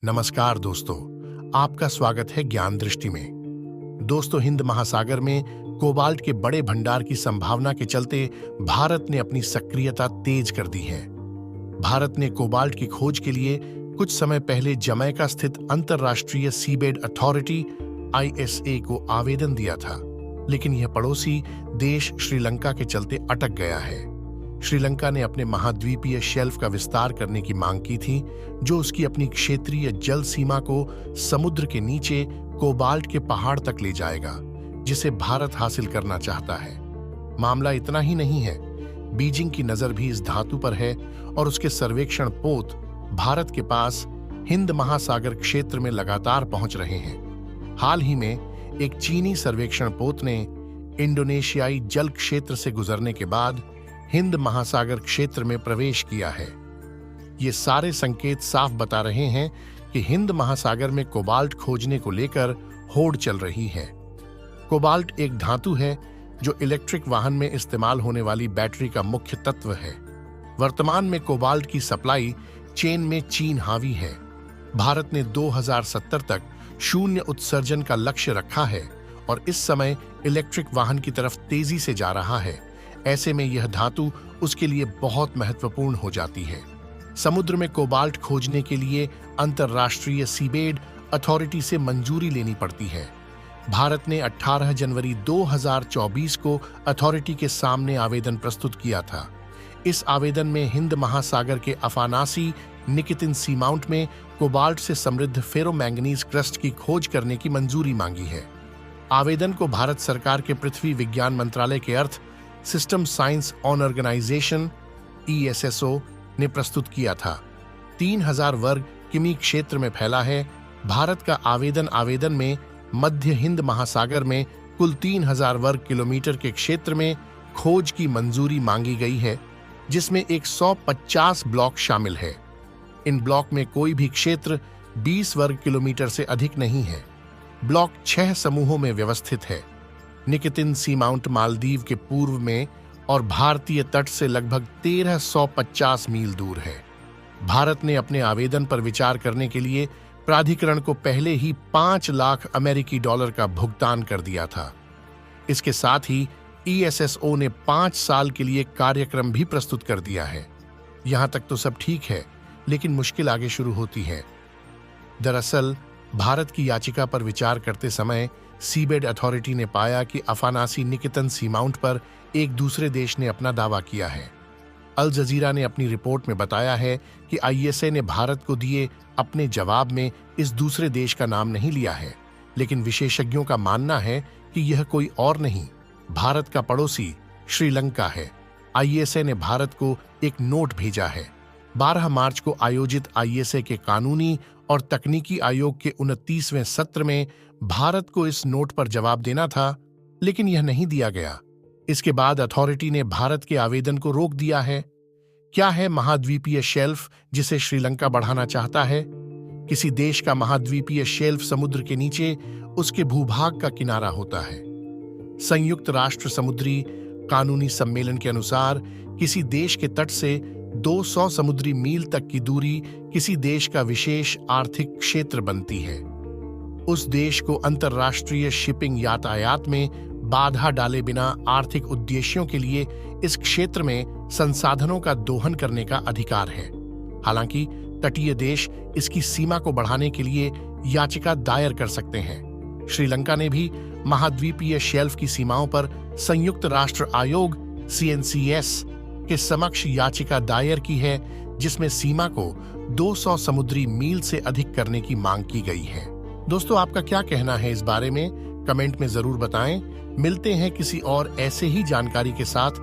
नमस्कार दोस्तों, आपका स्वागत है ज्ञान दृष्टि में। दोस्तों, हिंद महासागर में कोबाल्ट के बड़े भंडार की संभावना के चलते भारत ने अपनी सक्रियता तेज कर दी है। भारत ने कोबाल्ट की खोज के लिए कुछ समय पहले जमैका स्थित अंतर्राष्ट्रीय सीबेड अथॉरिटी (ISA) को आवेदन दिया था, लेकिन यह पड़ोसी देश श्रीलंका के चलते अटक गया है। श्रीलंका ने अपने महाद्वीपीय शेल्फ का विस्तार करने की मांग की थी, जो उसकी अपनी क्षेत्रीय जल सीमा को समुद्र के नीचे कोबाल्ट के पहाड़ तक ले जाएगा, जिसे भारत हासिल करना चाहता है। मामला इतना ही नहीं है, बीजिंग की नजर भी इस धातु पर है और उसके सर्वेक्षण पोत भारत के पास हिंद महासागर क्षेत्र में लगातार पहुंच रहे हैं। हाल ही में एक चीनी सर्वेक्षण पोत ने इंडोनेशियाई जल क्षेत्र से गुजरने के बाद हिंद महासागर क्षेत्र में प्रवेश किया है। ये सारे संकेत साफ बता रहे हैं कि हिंद महासागर में कोबाल्ट खोजने को लेकर होड़ चल रही है। कोबाल्ट एक धातु है जो इलेक्ट्रिक वाहन में इस्तेमाल होने वाली बैटरी का मुख्य तत्व है। वर्तमान में कोबाल्ट की सप्लाई चेन में चीन हावी है। भारत ने 2070 तक शून्य उत्सर्जन का लक्ष्य रखा है और इस समय इलेक्ट्रिक वाहन की तरफ तेजी से जा रहा है। ऐसे में यह धातु उसके लिए बहुत महत्वपूर्ण हो जाती है। समुद्र में कोबाल्ट खोजने के लिए अंतर्राष्ट्रीय सीबेड अथॉरिटी से मंजूरी लेनी पड़ती है। भारत ने 18 जनवरी 2024 को अथॉरिटी के सामने आवेदन प्रस्तुत किया था। इस आवेदन में हिंद महासागर के अफानासी निकितिन सीमाउंट में कोबाल्ट से समृद्ध फेरोमैंगनीज क्रस्ट की खोज करने की मंजूरी मांगी है। आवेदन को भारत सरकार के पृथ्वी विज्ञान मंत्रालय के earth system science on organisation (ESSO) ने प्रस्तुत किया था। 3000 वर्ग किमी क्षेत्र में फैला है। भारत का आवेदन में मध्य हिंद महासागर में कुल 3000 वर्ग किलोमीटर के क्षेत्र में खोज की मंजूरी मांगी गई है, जिसमें 150 ब्लॉक शामिल है। इन ब्लॉक में कोई भी क्षेत्र 20 वर्ग किलोमीटर से अधिक नहीं है। ब्लॉक 6 समूहों में व्यवस्थित है। निकितिन सीमाउंट मालदीव के पूर्व में और भारतीय तट से लगभग 1350 मील दूर है। भारत ने अपने आवेदन पर विचार करने के लिए प्राधिकरण को पहले ही 5 लाख अमेरिकी डॉलर का भुगतान कर दिया था। इसके साथ ही ESSO ने 5 साल के लिए कार्यक्रम भी प्रस्तुत कर दिया है। यहां तक तो सब ठीक है, लेकिन मुश्किल आगे शुरू होती है। दरअसल भारत की याचिका पर विचार करते समय सीबेड अथॉरिटी ने पाया कि अफानासी निकितन सीमाउंट पर एक दूसरे देश ने अपना दावा किया है। अल जजीरा ने अपनी रिपोर्ट में बताया है कि ISA ने भारत को दिए अपने जवाब में इस दूसरे देश का नाम नहीं लिया है, लेकिन विशेषज्ञों का मानना है कि यह कोई और नहीं, भारत का पड़ोसी श्रीलंका है। ISA ने भारत को एक नोट भेजा है। 12 मार्च को आयोजित ISA के कानूनी और तकनीकी आयोग के 29वें सत्र में भारत को इस नोट पर जवाब देना था, लेकिन यह नहीं दिया गया। इसके बाद अथॉरिटी ने भारत के आवेदन को रोक दिया है। क्या है महाद्वीपीय शेल्फ जिसे श्रीलंका बढ़ाना चाहता है? किसी देश का महाद्वीपीय शेल्फ समुद्र के नीचे उसके भूभाग का किनारा होता है। संयुक्त राष्ट्र समुद्री कानूनी सम्मेलन के अनुसार किसी देश के तट से 200 समुद्री मील तक की दूरी किसी देश का विशेष आर्थिक क्षेत्र बनती है। उस देश को अंतर्राष्ट्रीय शिपिंग यातायात में बाधा डाले बिना आर्थिक उद्देश्यों के लिए इस क्षेत्र में संसाधनों का दोहन करने का अधिकार है। हालांकि तटीय देश इसकी सीमा को बढ़ाने के लिए याचिका दायर कर सकते हैं। श्रीलंका ने भी महाद्वीपीय शेल्फ की सीमाओं पर संयुक्त राष्ट्र आयोग (CNCS) के समक्ष याचिका दायर की है, जिसमें सीमा को 200 समुद्री मील से अधिक करने की मांग की गई है। दोस्तों, आपका क्या कहना है इस बारे में? कमेंट में जरूर बताएं। मिलते हैं किसी और ऐसे ही जानकारी के साथ